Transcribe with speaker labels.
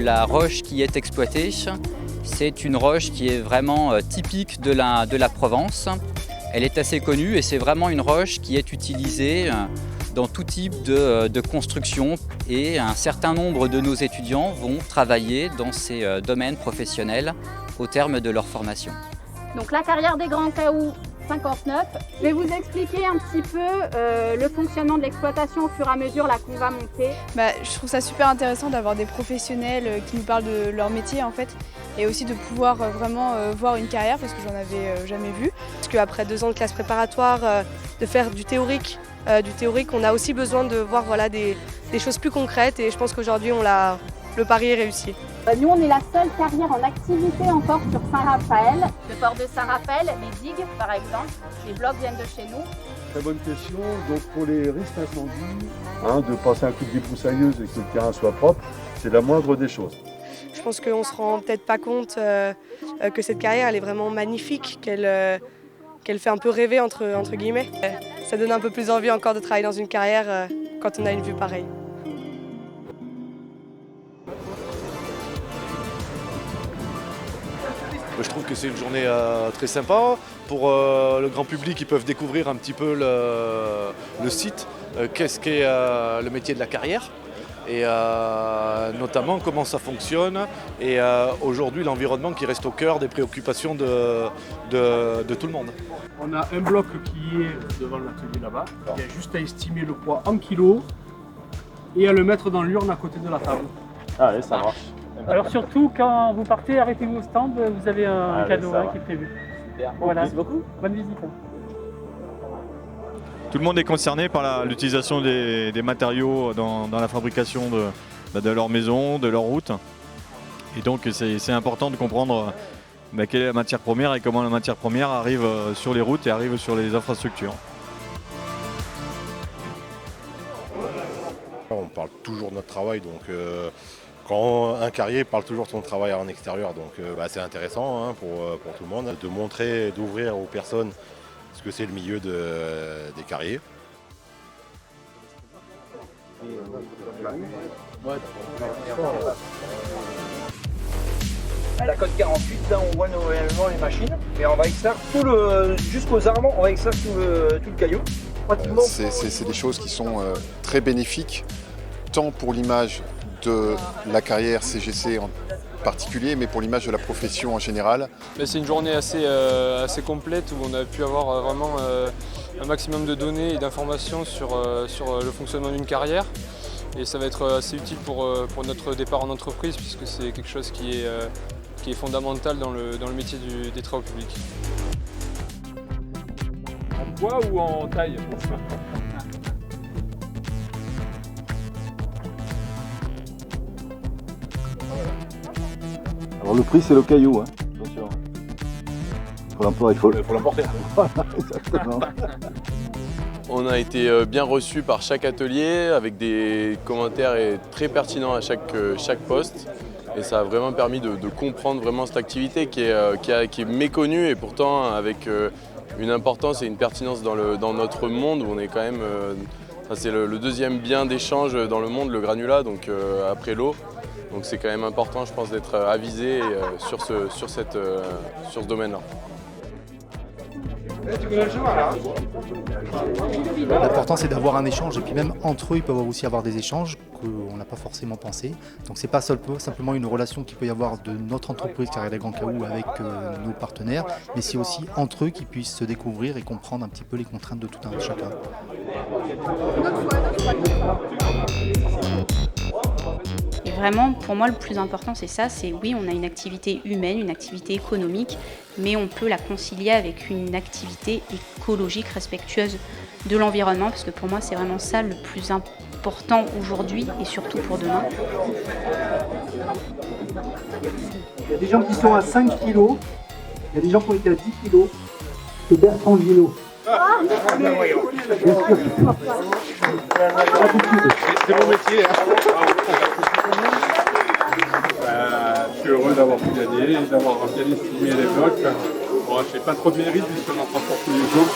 Speaker 1: La roche qui est exploitée, c'est une roche qui est vraiment typique de la Provence. Elle est assez connue et c'est vraiment une roche qui est utilisée dans tout type de construction et un certain nombre de nos étudiants vont travailler dans ces domaines professionnels au terme de leur formation.
Speaker 2: Donc la carrière des Grands Cahoux 59, je vais vous expliquer un petit peu le fonctionnement de l'exploitation au fur et à mesure là qu'on va monter.
Speaker 3: Je trouve ça super intéressant d'avoir des professionnels qui nous parlent de leur métier en fait et aussi de pouvoir vraiment voir une carrière parce que j'en avais jamais vu.
Speaker 4: Parce qu'après 2 ans de classe préparatoire, de faire du théorique, on a aussi besoin de voir des choses plus concrètes et je pense qu'aujourd'hui le pari est réussi.
Speaker 2: Nous, on est la seule carrière en activité encore sur Saint-Raphaël. Le port de Saint-Raphaël, les digues par exemple, les blocs viennent de chez nous.
Speaker 5: Très bonne question. Donc pour les risques d'incendie, de passer un coup de débroussailleuse et que le terrain soit propre, c'est la moindre des choses.
Speaker 4: Je pense qu'on ne se rend peut-être pas compte que cette carrière elle est vraiment magnifique, qu'elle fait un peu rêver entre guillemets. Ça donne un peu plus envie encore de travailler dans une carrière quand on a une vue pareille.
Speaker 6: Je trouve que c'est une journée très sympa. Pour le grand public, ils peuvent découvrir un petit peu le site, qu'est-ce qu'est le métier de la carrière et notamment comment ça fonctionne et aujourd'hui l'environnement qui reste au cœur des préoccupations de tout le monde.
Speaker 7: On a un bloc qui est devant l'atelier là-bas, il y a juste à estimer le poids en kilos et à le mettre dans l'urne à côté de la table.
Speaker 5: Ah oui, ça marche.
Speaker 8: Alors surtout, quand vous partez, arrêtez-vous au stand, vous avez un cadeau qui est prévu.
Speaker 9: Super.
Speaker 8: Voilà.
Speaker 9: Merci beaucoup.
Speaker 8: Bonne visite.
Speaker 10: Tout le monde est concerné par l'utilisation des matériaux dans la fabrication de leur maison, de leur route. Et donc c'est important de comprendre quelle est la matière première et comment la matière première arrive sur les routes et arrive sur les infrastructures.
Speaker 11: On parle toujours de notre travail, donc quand un carrier parle toujours de son travail en extérieur, donc c'est intéressant pour tout le monde de montrer, d'ouvrir aux personnes ce que c'est le milieu des carriers.
Speaker 9: La côte 48, là on voit normalement les machines, mais on va extraire jusqu'aux armes, on va extraire tout le caillou.
Speaker 12: C'est des choses qui sont très bénéfiques, tant pour l'image de la carrière CGC en particulier, mais pour l'image de la profession en général.
Speaker 13: C'est une journée assez complète où on a pu avoir vraiment un maximum de données et d'informations sur le fonctionnement d'une carrière. Et ça va être assez utile pour notre départ en entreprise puisque c'est quelque chose qui est fondamental dans le métier des travaux publics.
Speaker 7: En bois ou en taille?
Speaker 5: Alors le prix c'est le caillou, attention. Il faut l'emporter. Exactement.
Speaker 14: On a été bien reçus par chaque atelier avec des commentaires très pertinents à chaque poste. Et ça a vraiment permis de comprendre vraiment cette activité qui est méconnue et pourtant avec une importance et une pertinence dans notre monde où on est quand même... c'est le deuxième bien d'échange dans le monde, le granulat, donc après l'eau. Donc c'est quand même important, je pense, d'être avisé sur ce domaine-là.
Speaker 15: L'important c'est d'avoir un échange et puis même entre eux ils peuvent aussi avoir des échanges qu'on n'a pas forcément pensé. Donc c'est pas simplement une relation qu'il peut y avoir de notre entreprise Carrière des Grands Cahoux avec nos partenaires, mais c'est aussi entre eux qu'ils puissent se découvrir et comprendre un petit peu les contraintes de tout un chacun.
Speaker 16: Et vraiment, pour moi, le plus important, c'est ça, c'est oui, on a une activité humaine, une activité économique, mais on peut la concilier avec une activité écologique respectueuse de l'environnement, parce que pour moi, c'est vraiment ça le plus important aujourd'hui et surtout pour demain.
Speaker 17: Il y a des gens qui sont à 5 kilos, il y a des gens qui ont été à 10 kilos, c'est Bertrand Gillot.
Speaker 7: C'est mon métier. Je suis heureux d'avoir pu gagner, d'avoir bien estimé les blocs. Bon, je n'ai pas trop de mérite puisque j'en transporte tous les jours.